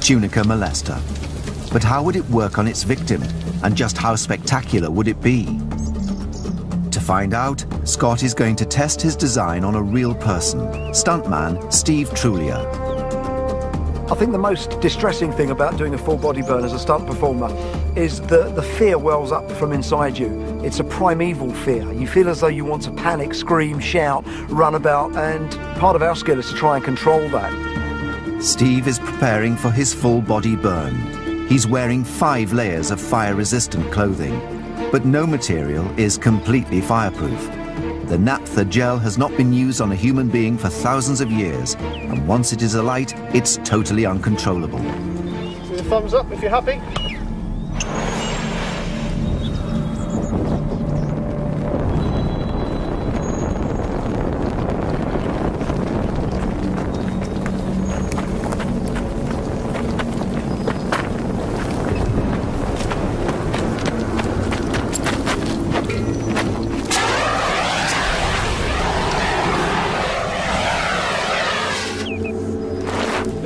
tunica molester. But how would it work on its victim, and just how spectacular would it be? To find out, Scott is going to test his design on a real person, stuntman Steve Trulia. I think the most distressing thing about doing a full body burn as a stunt performer is the fear wells up from inside you. It's a primeval fear. You feel as though you want to panic, scream, shout, run about, and part of our skill is to try and control that. Steve is preparing for his full body burn. He's wearing 5 layers of fire-resistant clothing, but no material is completely fireproof. The naphtha gel has not been used on a human being for thousands of years, and once it is alight, it's totally uncontrollable. See the thumbs up if you're happy.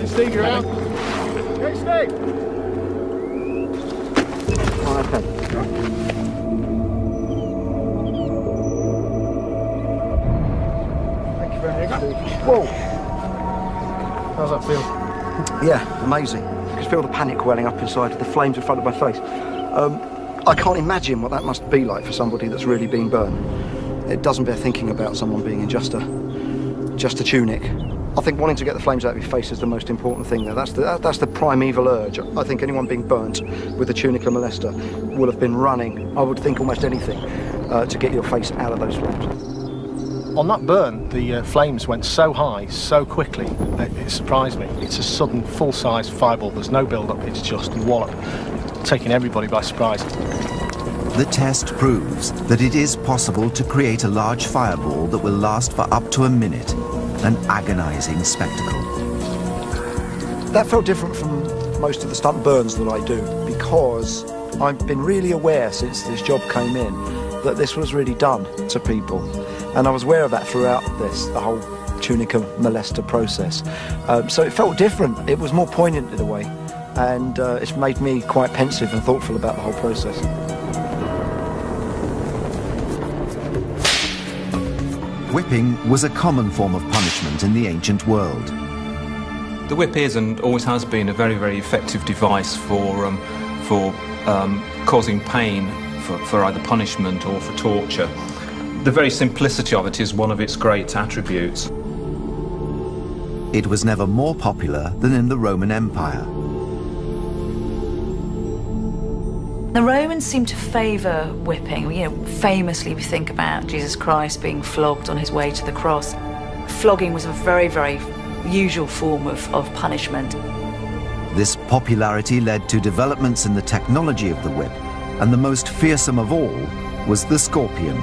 Steve, you're out. Okay, Steve. Oh, okay. Thank you very much, Steve. Whoa. How's that feel? Yeah, amazing. You can feel the panic welling up inside, the flames in front of my face. I can't imagine what that must be like for somebody that's really been burned. It doesn't bear thinking about someone being in just a tunic. I think wanting to get the flames out of your face is the most important thing there. That's the primeval urge. I think anyone being burnt with a tunica molester will have been running, I would think, almost anything to get your face out of those flames. On that burn, the flames went so high, so quickly, that it surprised me. It's a sudden, full-size fireball. There's no build-up, it's just wallop, taking everybody by surprise. The test proves that it is possible to create a large fireball that will last for up to a minute. An agonizing spectacle. That felt different from most of the stunt burns that I do, because I've been really aware since this job came in that this was really done to people, and I was aware of that throughout the whole tunica molester process. So it felt different. It was more poignant in a way, and it's made me quite pensive and thoughtful about the whole process. Whipping was a common form of punishment in the ancient world. The whip is and always has been a very, very effective device for causing pain for either punishment or for torture. The very simplicity of it is one of its great attributes. It was never more popular than in the Roman Empire. The Romans seem to favour whipping. You know, famously we think about Jesus Christ being flogged on his way to the cross. Flogging was a very, very usual form of punishment. This popularity led to developments in the technology of the whip, and the most fearsome of all was the scorpion.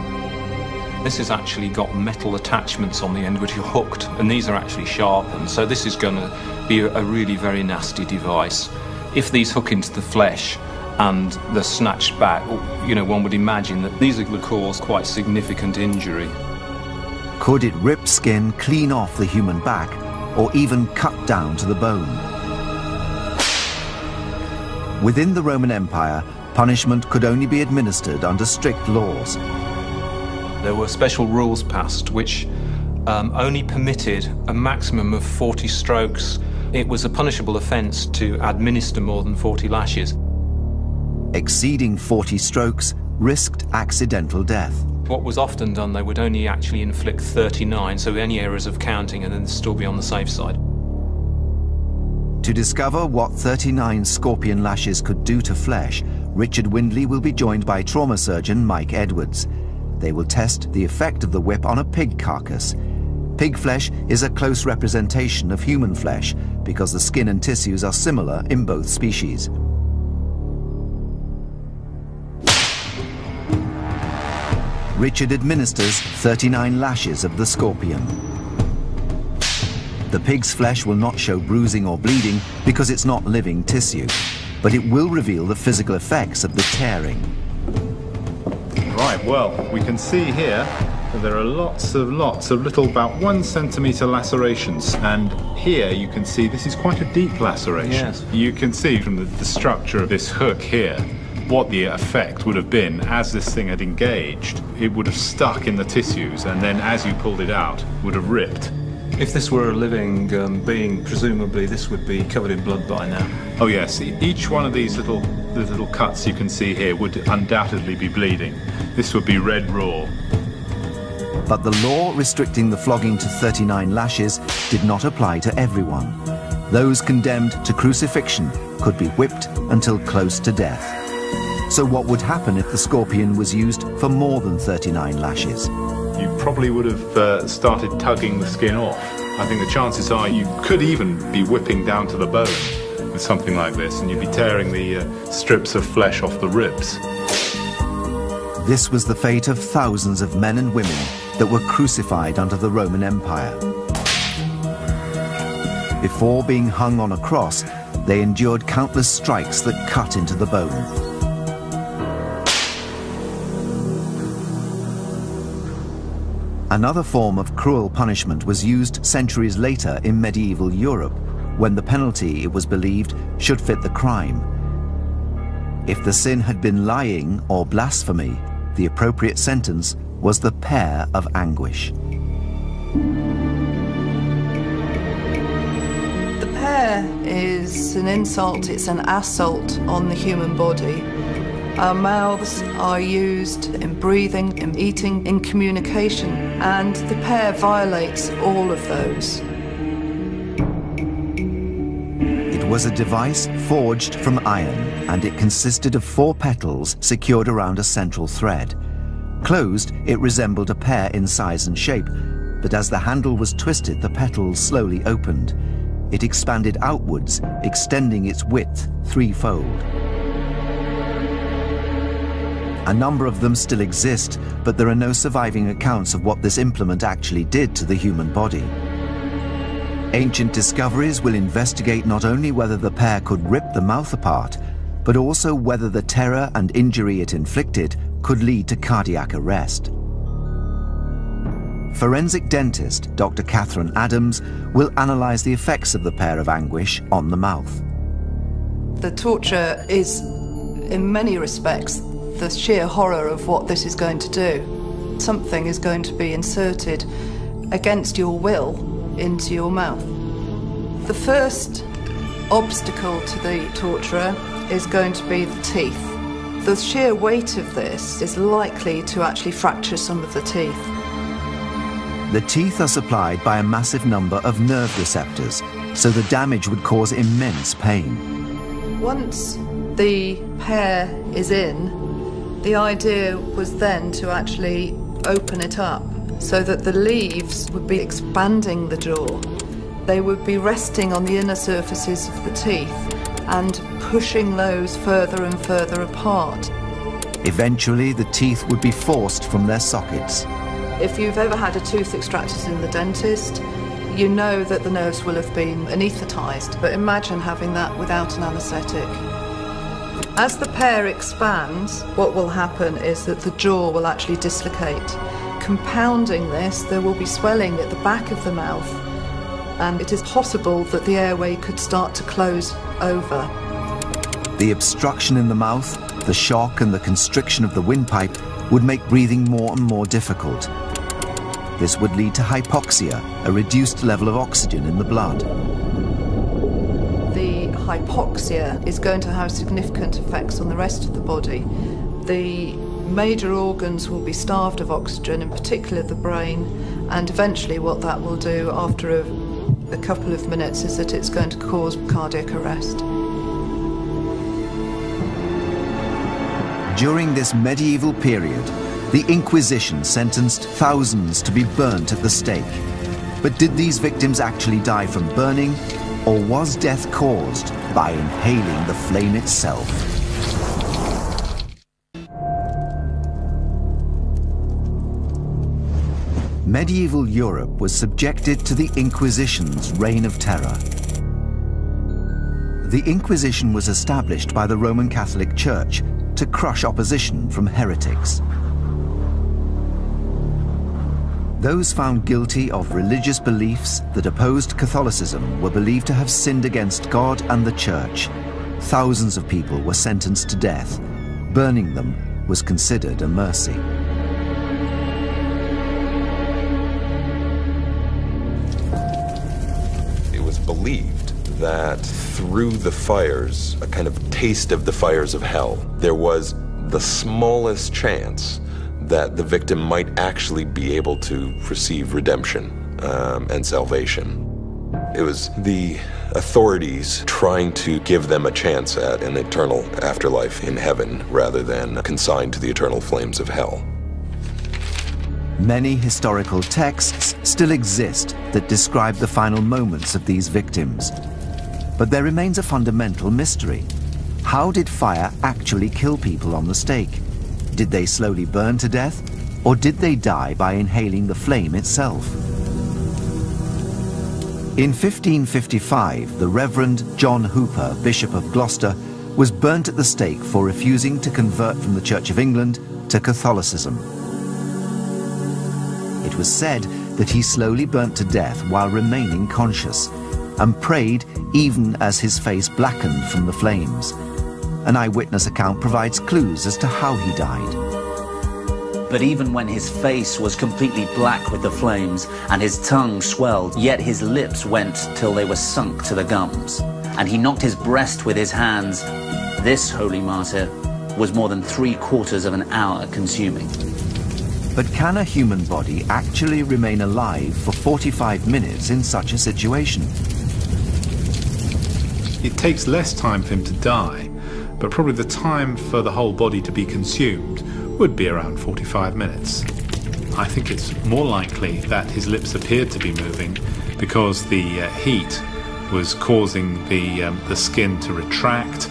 This has actually got metal attachments on the end which are hooked, and these are actually sharpened, so this is going to be a really very nasty device. If these hook into the flesh and they're snatched back, you know, one would imagine that these would cause quite significant injury. Could it rip skin clean off the human back, or even cut down to the bone? Within the Roman Empire, punishment could only be administered under strict laws. There were special rules passed which only permitted a maximum of 40 strokes. It was a punishable offence to administer more than 40 lashes. Exceeding 40 strokes risked accidental death. What was often done, they would only actually inflict 39, so any errors of counting and then still be on the safe side. To discover what 39 scorpion lashes could do to flesh, Richard Windley will be joined by trauma surgeon Mike Edwards. They will test the effect of the whip on a pig carcass. Pig flesh is a close representation of human flesh because the skin and tissues are similar in both species. Richard administers 39 lashes of the scorpion. The pig's flesh will not show bruising or bleeding because it's not living tissue, but it will reveal the physical effects of the tearing. Right, well, we can see here There are lots of little, about 1 centimetre lacerations, and here you can see this is quite a deep laceration. Yes. You can see from the structure of this hook here what the effect would have been as this thing had engaged. It would have stuck in the tissues, and then as you pulled it out, would have ripped. If this were a living being, presumably this would be covered in blood by now. Oh yes, each one of these little cuts you can see here would undoubtedly be bleeding. This would be red raw. But the law restricting the flogging to 39 lashes did not apply to everyone. Those condemned to crucifixion could be whipped until close to death. So what would happen if the scorpion was used for more than 39 lashes? You probably would have started tugging the skin off. I think the chances are you could even be whipping down to the bone with something like this, and you'd be tearing the strips of flesh off the ribs. This was the fate of thousands of men and women that were crucified under the Roman Empire. Before being hung on a cross, they endured countless strikes that cut into the bone. Another form of cruel punishment was used centuries later in medieval Europe, when the penalty, it was believed, should fit the crime. If the sin had been lying or blasphemy, the appropriate sentence was the pear of anguish. The pear is an insult, it's an assault on the human body. Our mouths are used in breathing, in eating, in communication, and the pear violates all of those. It was a device forged from iron, and it consisted of 4 petals secured around a central thread. Closed, it resembled a pear in size and shape, but as the handle was twisted, the petals slowly opened. It expanded outwards, extending its width 3-fold. A number of them still exist, but there are no surviving accounts of what this implement actually did to the human body. Ancient discoveries will investigate not only whether the pear could rip the mouth apart, but also whether the terror and injury it inflicted could lead to cardiac arrest. Forensic dentist Dr. Catherine Adams will analyze the effects of the pear of anguish on the mouth. The torture is, in many respects, the sheer horror of what this is going to do. Something is going to be inserted against your will into your mouth. The first obstacle to the torturer is going to be the teeth. The sheer weight of this is likely to actually fracture some of the teeth. The teeth are supplied by a massive number of nerve receptors, so the damage would cause immense pain. Once the pear is in, the idea was then to actually open it up so that the leaves would be expanding the jaw. They would be resting on the inner surfaces of the teeth and pushing those further and further apart. Eventually, the teeth would be forced from their sockets. If you've ever had a tooth extracted in the dentist, you know that the nerves will have been anaesthetized, but imagine having that without an anesthetic. As the pear expands, what will happen is that the jaw will actually dislocate. Compounding this, there will be swelling at the back of the mouth, and it is possible that the airway could start to close over. The obstruction in the mouth, the shock and the constriction of the windpipe would make breathing more and more difficult. This would lead to hypoxia, a reduced level of oxygen in the blood. The hypoxia is going to have significant effects on the rest of the body. The major organs will be starved of oxygen, in particular the brain, and eventually what that will do after a couple of minutes is that it's going to cause cardiac arrest. During this medieval period, the Inquisition sentenced thousands to be burnt at the stake. But did these victims actually die from burning, or was death caused by inhaling the flame itself? Medieval Europe was subjected to the Inquisition's reign of terror. The Inquisition was established by the Roman Catholic Church to crush opposition from heretics. Those found guilty of religious beliefs that opposed Catholicism were believed to have sinned against God and the Church. Thousands of people were sentenced to death. Burning them was considered a mercy. It was believed that through the fires, a kind of taste of the fires of hell, there was the smallest chance that the victim might actually be able to receive redemption and salvation. It was the authorities trying to give them a chance at an eternal afterlife in heaven rather than consigned to the eternal flames of hell. Many historical texts still exist that describe the final moments of these victims. But there remains a fundamental mystery. How did fire actually kill people on the stake? Did they slowly burn to death, or did they die by inhaling the flame itself? In 1555, the Reverend John Hooper, Bishop of Gloucester, was burnt at the stake for refusing to convert from the Church of England to Catholicism. It was said that he slowly burnt to death while remaining conscious, and prayed even as his face blackened from the flames. An eyewitness account provides clues as to how he died. But even when his face was completely black with the flames and his tongue swelled, yet his lips went till they were sunk to the gums, and he knocked his breast with his hands, this holy martyr was more than 3/4 of an hour consuming. But can a human body actually remain alive for 45 minutes in such a situation? It takes less time for him to die, but probably the time for the whole body to be consumed would be around 45 minutes. I think it's more likely that his lips appeared to be moving because the heat was causing the skin to retract,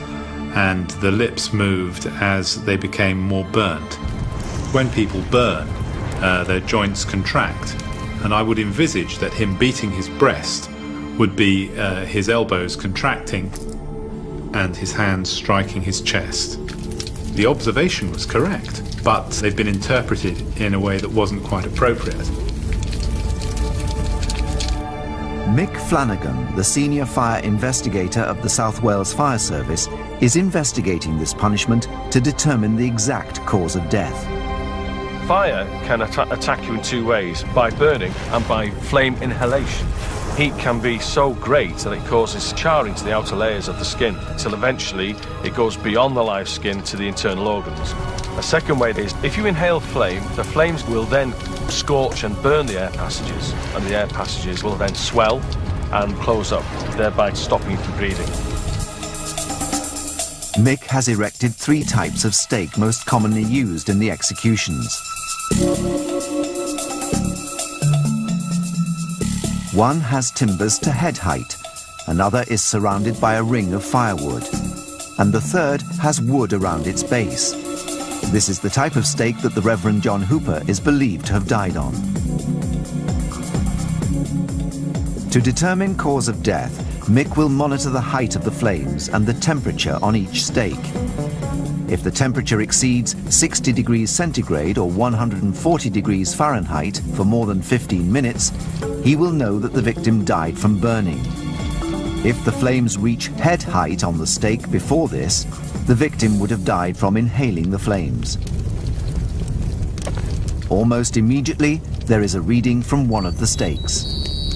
and the lips moved as they became more burnt. When people burn, their joints contract, and I would envisage that him beating his breast would be his elbows contracting and his hands striking his chest. The observation was correct, but they've been interpreted in a way that wasn't quite appropriate. Mick Flanagan, the senior fire investigator of the South Wales Fire Service, is investigating this punishment to determine the exact cause of death. Fire can attack you in two ways, by burning and by flame inhalation. Heat can be so great that it causes charring to the outer layers of the skin, till eventually it goes beyond the live skin to the internal organs. A second way is, if you inhale flame, the flames will then scorch and burn the air passages, and the air passages will then swell and close up, thereby stopping you from breathing. Mick has erected 3 types of stake most commonly used in the executions. One has timbers to head height, another is surrounded by a ring of firewood, and the third has wood around its base. This is the type of stake that the Reverend John Hooper is believed to have died on. To determine cause of death, Mick will monitor the height of the flames and the temperature on each stake. If the temperature exceeds 60 degrees centigrade or 140 degrees Fahrenheit for more than 15 minutes, he will know that the victim died from burning. If the flames reach head height on the stake before this, the victim would have died from inhaling the flames. Almost immediately, there is a reading from one of the stakes.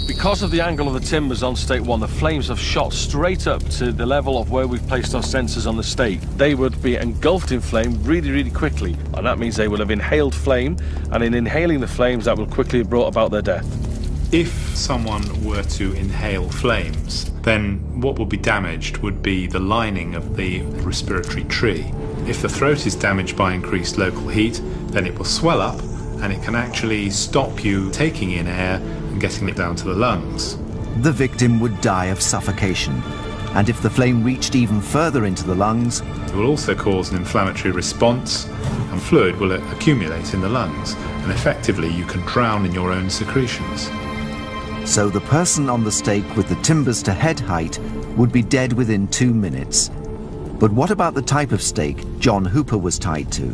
Because of the angle of the timbers on stake 1, the flames have shot straight up to the level of where we've placed our sensors on the stake. They would be engulfed in flame really, really quickly, and that means they will have inhaled flame, and in inhaling the flames, that will quickly have brought about their death. If someone were to inhale flames, then what would be damaged would be the lining of the respiratory tree. If the throat is damaged by increased local heat, then it will swell up, and it can actually stop you taking in air and getting it down to the lungs. The victim would die of suffocation, and if the flame reached even further into the lungs, it will also cause an inflammatory response, and fluid will accumulate in the lungs, and effectively you can drown in your own secretions. So the person on the stake with the timbers to head height would be dead within 2 minutes. But what about the type of stake John Hooper was tied to?